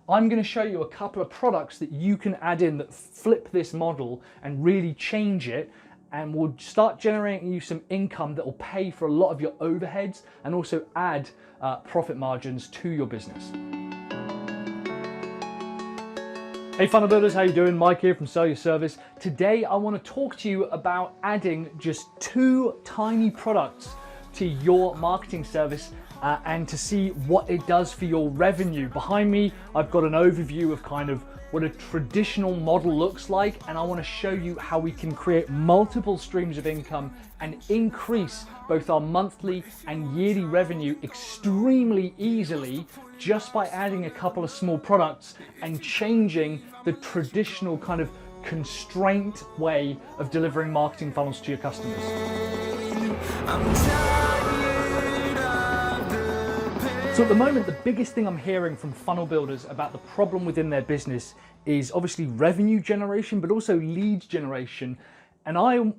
I'm going to show you a couple of products that you can add in that flip this model and really change it, and will start generating you some income that will pay for a lot of your overheads and also add profit margins to your business. Hey funnel builders, how you doing? Mike here from Sell Your Service. Today I want to talk to you about adding just 2 tiny products to your marketing service and to see what it does for your revenue. Behind me, I've got an overview of kind of what a traditional model looks like, and I want to show you how we can create multiple streams of income and increase both our monthly and yearly revenue extremely easily just by adding a couple of small products and changing the traditional kind of constraint way of delivering marketing funnels to your customers. So at the moment, the biggest thing I'm hearing from funnel builders about the problem within their business is obviously revenue generation, but also lead generation. And I'm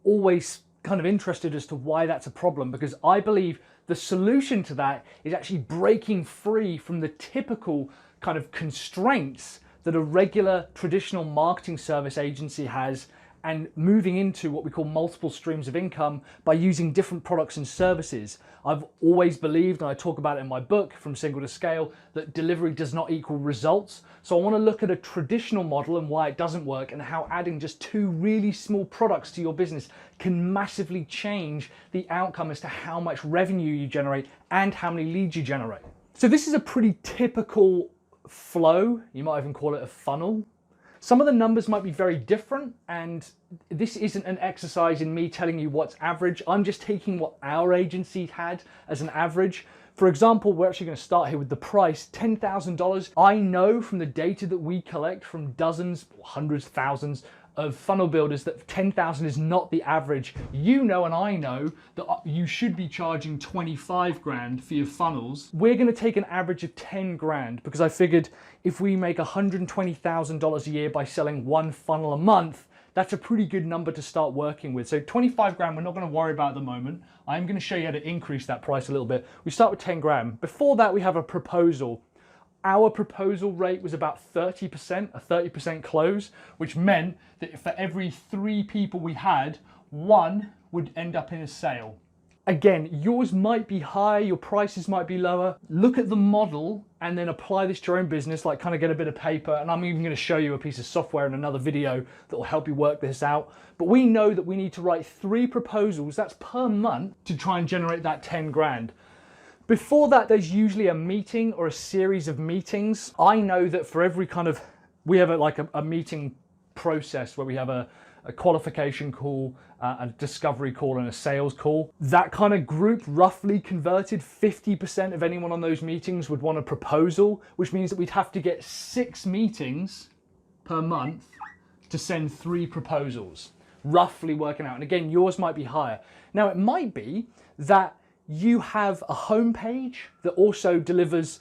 always kind of interested as to why that's a problem, because I believe the solution to that is actually breaking free from the typical kind of constraints that a regular traditional marketing service agency has, and moving into what we call multiple streams of income by using different products and services. I've always believed, and I talk about it in my book, From Single to Scale, that delivery does not equal results. So I want to look at a traditional model and why it doesn't work, and how adding just 2 really small products to your business can massively change the outcome as to how much revenue you generate and how many leads you generate. So this is a pretty typical flow. You might even call it a funnel. Some of the numbers might be very different, and this isn't an exercise in me telling you what's average. I'm just taking what our agency had as an average. For example, we're actually going to start here with the price, $10,000. I know from the data that we collect from dozens, hundreds, thousands of funnel builders that 10,000 is not the average. You know, and I know that you should be charging 25 grand for your funnels. We're going to take an average of 10 grand because I figured if we make $120,000 a year by selling 1 funnel a month, that's a pretty good number to start working with. So 25 grand, we're not going to worry about at the moment. I'm going to show you how to increase that price a little bit. We start with 10 grand. Before that, we have a proposal. Our proposal rate was about 30%, a 30% close, which meant that for every 3 people we had, 1 would end up in a sale. Again, yours might be high, your prices might be lower. Look at the model and then apply this to your own business, like kind of get a bit of paper, and I'm even going to show you a piece of software in another video that will help you work this out. But we know that we need to write 3 proposals, that's per month, to try and generate that 10 grand. Before that, there's usually a meeting or a series of meetings. I know that for every kind of, we have a meeting process where we have a qualification call, a discovery call, and a sales call. That kind of group roughly converted 50% of anyone on those meetings would want a proposal, which means that we'd have to get 6 meetings per month to send 3 proposals, roughly working out. And again, yours might be higher. Now, it might be that you have a homepage that also delivers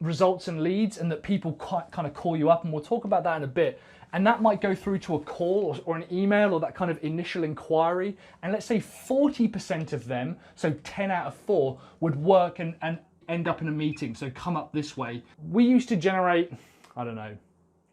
results and leads, and that people kind of call you up, and we'll talk about that in a bit. And that might go through to a call or an email or that kind of initial inquiry. And let's say 40% of them, so 10 out of 4, would work and end up in a meeting, so come up this way. We used to generate, I don't know,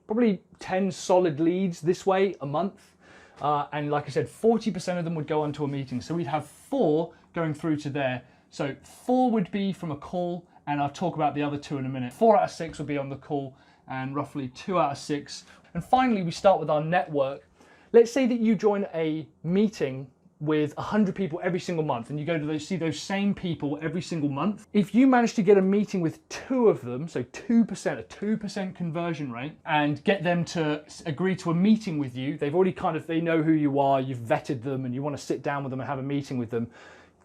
probably 10 solid leads this way a month. And like I said, 40% of them would go onto a meeting. So we'd have 4 going through to there. So 4 would be from a call, and I'll talk about the other 2 in a minute. 4 out of 6 would be on the call, and roughly 2 out of 6. And finally, we start with our network. Let's say that you join a meeting with 100 people every single month, and you go to see those same people every single month. If you manage to get a meeting with 2 of them, so 2%, a 2% conversion rate, and get them to agree to a meeting with you, they've already they know who you are, you've vetted them, and you want to sit down with them and have a meeting with them.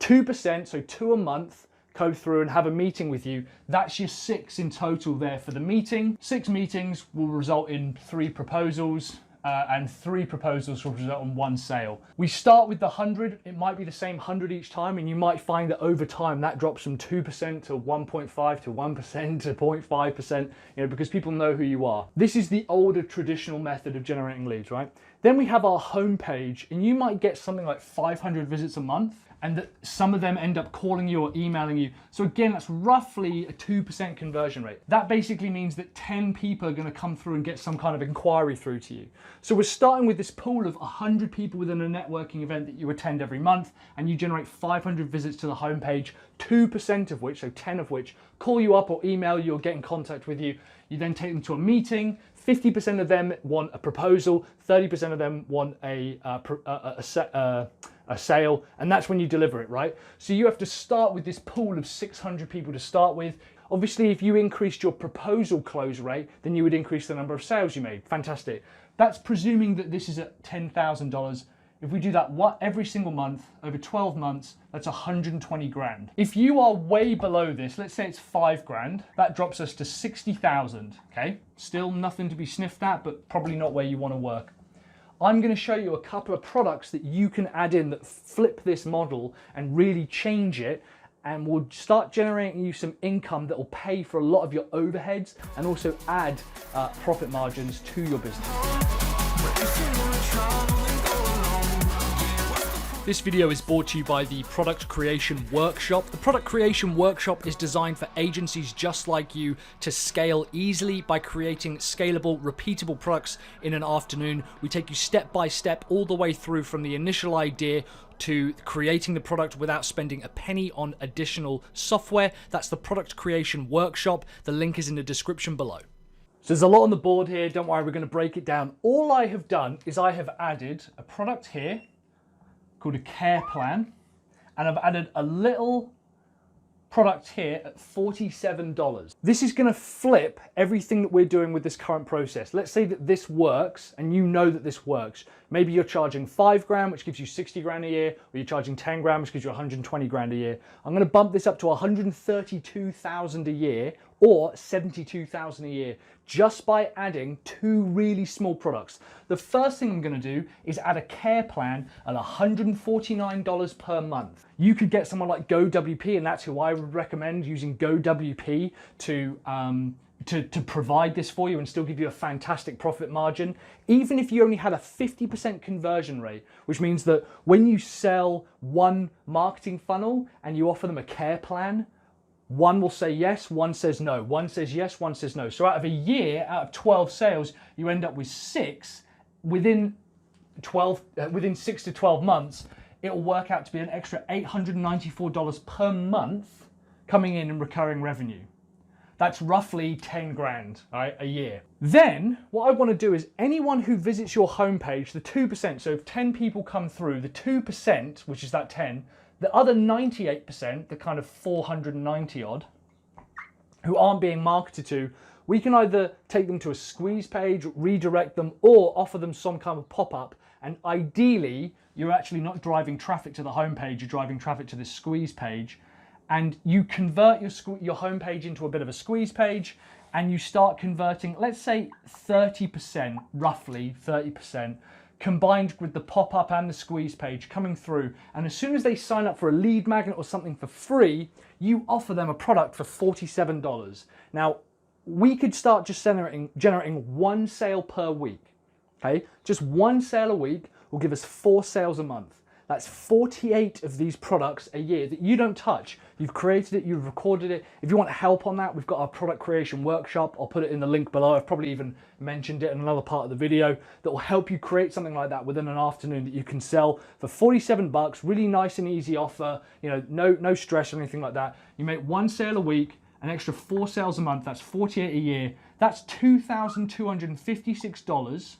2%, so 2 a month, go through and have a meeting with you. That's your 6 in total there for the meeting. 6 meetings will result in 3 proposals, and 3 proposals will result in 1 sale. We start with the 100. It might be the same 100 each time, and you might find that over time that drops from 2% to 1.5 to 1% to 0.5%, because people know who you are. This is the older traditional method of generating leads, right? Then we have our homepage, and you might get something like 500 visits a month, and that some of them end up calling you or emailing you. So again, that's roughly a 2% conversion rate. That basically means that 10 people are going to come through and get some kind of inquiry through to you. So we're starting with this pool of 100 people within a networking event that you attend every month, and you generate 500 visits to the homepage, 2% of which, so 10 of which, call you up or email you or get in contact with you. You then take them to a meeting. 50% of them want a proposal, 30% of them want a sale, and that's when you deliver it, right? So you have to start with this pool of 600 people to start with. Obviously, if you increased your proposal close rate, then you would increase the number of sales you made. Fantastic. That's presuming that this is at $10,000. If we do that every single month, over 12 months, that's 120 grand. If you are way below this, let's say it's 5 grand, that drops us to 60,000, okay? Still nothing to be sniffed at, but probably not where you want to work. I'm going to show you a couple of products that you can add in that flip this model and really change it, and will start generating you some income that will pay for a lot of your overheads and also add profit margins to your business. This video is brought to you by the Product Creation Workshop. The Product Creation Workshop is designed for agencies just like you to scale easily by creating scalable, repeatable products in an afternoon. We take you step by step all the way through from the initial idea to creating the product without spending a penny on additional software. That's the Product Creation Workshop. The link is in the description below. So there's a lot on the board here. Don't worry, we're going to break it down. All I have done is I have added a product here called a care plan, and I've added a little product here at $47. This is going to flip everything that we're doing with this current process. Let's say that this works and you know that this works. Maybe you're charging 5 grand, which gives you 60 grand a year, or you're charging 10 grand, which gives you 120 grand a year. I'm going to bump this up to 132,000 a year or 72,000 a year just by adding 2 really small products. The first thing I'm going to do is add a care plan at $149 per month. You could get someone like GoWP, and that's who I would recommend, using GoWP to provide this for you and still give you a fantastic profit margin. Even if you only had a 50% conversion rate, which means that when you sell one marketing funnel and you offer them a care plan, one will say yes, one says no. One says yes, one says no. So out of a year, out of 12 sales, you end up with 6. Within 6 to 12 months, it will work out to be an extra $894 per month coming in recurring revenue. That's roughly 10 grand, right, a year. Then what I want to do is anyone who visits your homepage, the 2%, so if 10 people come through, the 2%, which is that 10, the other 98%, the kind of 490 odd, who aren't being marketed to, we can either take them to a squeeze page, redirect them, or offer them some kind of pop-up. And ideally, you're actually not driving traffic to the homepage, you're driving traffic to this squeeze page. And you convert your homepage into a bit of a squeeze page, and you start converting, let's say 30%, roughly 30%, combined with the pop-up and the squeeze page coming through. And as soon as they sign up for a lead magnet or something for free, you offer them a product for $47. Now, we could start just generating 1 sale per week, okay? Just 1 sale a week will give us 4 sales a month. That's 48 of these products a year that you don't touch. You've created it, you've recorded it. If you want help on that, we've got our product creation workshop. I'll put it in the link below. I've probably even mentioned it in another part of the video that will help you create something like that within an afternoon that you can sell for 47 bucks. Really nice and easy offer. You know, no stress or anything like that. You make 1 sale a week, an extra 4 sales a month. That's 48 a year. That's $2,256.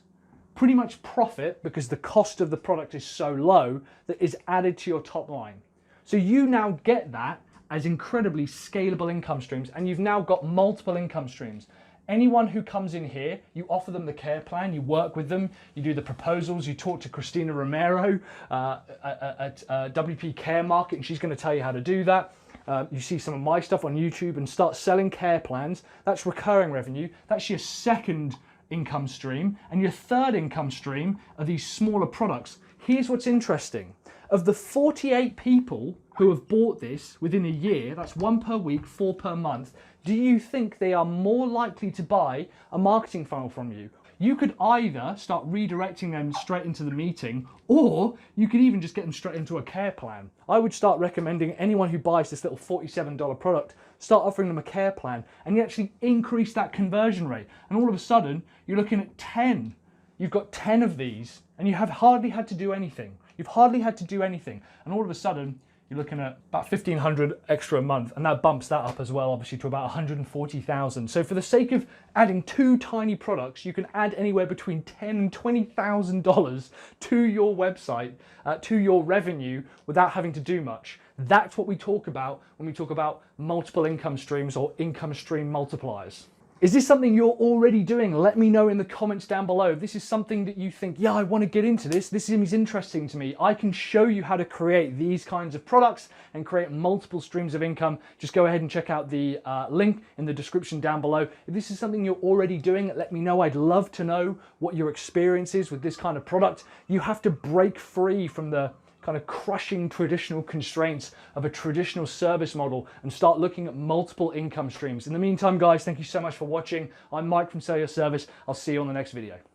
Pretty much profit, because the cost of the product is so low, that is added to your top line. So you now get that as incredibly scalable income streams, and you've now got multiple income streams. Anyone who comes in here, you offer them the care plan, you work with them, you do the proposals, you talk to Christina Romero at WP Care Market, and she's going to tell you how to do that. You see some of my stuff on YouTube and start selling care plans. That's recurring revenue. That's your second income stream, and your third income stream are these smaller products. Here's what's interesting. Of the 48 people who have bought this within a year, that's 1 per week, 4 per month, do you think they are more likely to buy a marketing funnel from you? You could either start redirecting them straight into the meeting, or you could even just get them straight into a care plan. I would start recommending anyone who buys this little $47 product, start offering them a care plan, and you actually increase that conversion rate. And all of a sudden, you're looking at 10. You've got 10 of these, and you have hardly had to do anything. You've hardly had to do anything. And all of a sudden, you're looking at about 1,500 extra a month, and that bumps that up as well, obviously, to about 140,000. So for the sake of adding 2 tiny products, you can add anywhere between $10,000 and $20,000 to your website, to your revenue, without having to do much. That's what we talk about when we talk about multiple income streams or income stream multipliers. Is this something you're already doing? Let me know in the comments down below. If this is something that you think, yeah, I want to get into this, this is interesting to me, I can show you how to create these kinds of products and create multiple streams of income. Just go ahead and check out the link in the description down below. If this is something you're already doing, let me know. I'd love to know what your experience is with this kind of product. You have to break free from the kind of crushing traditional constraints of a traditional service model and start looking at multiple income streams. In the meantime, guys, thank you so much for watching. I'm Mike from Sell Your Service. I'll see you on the next video.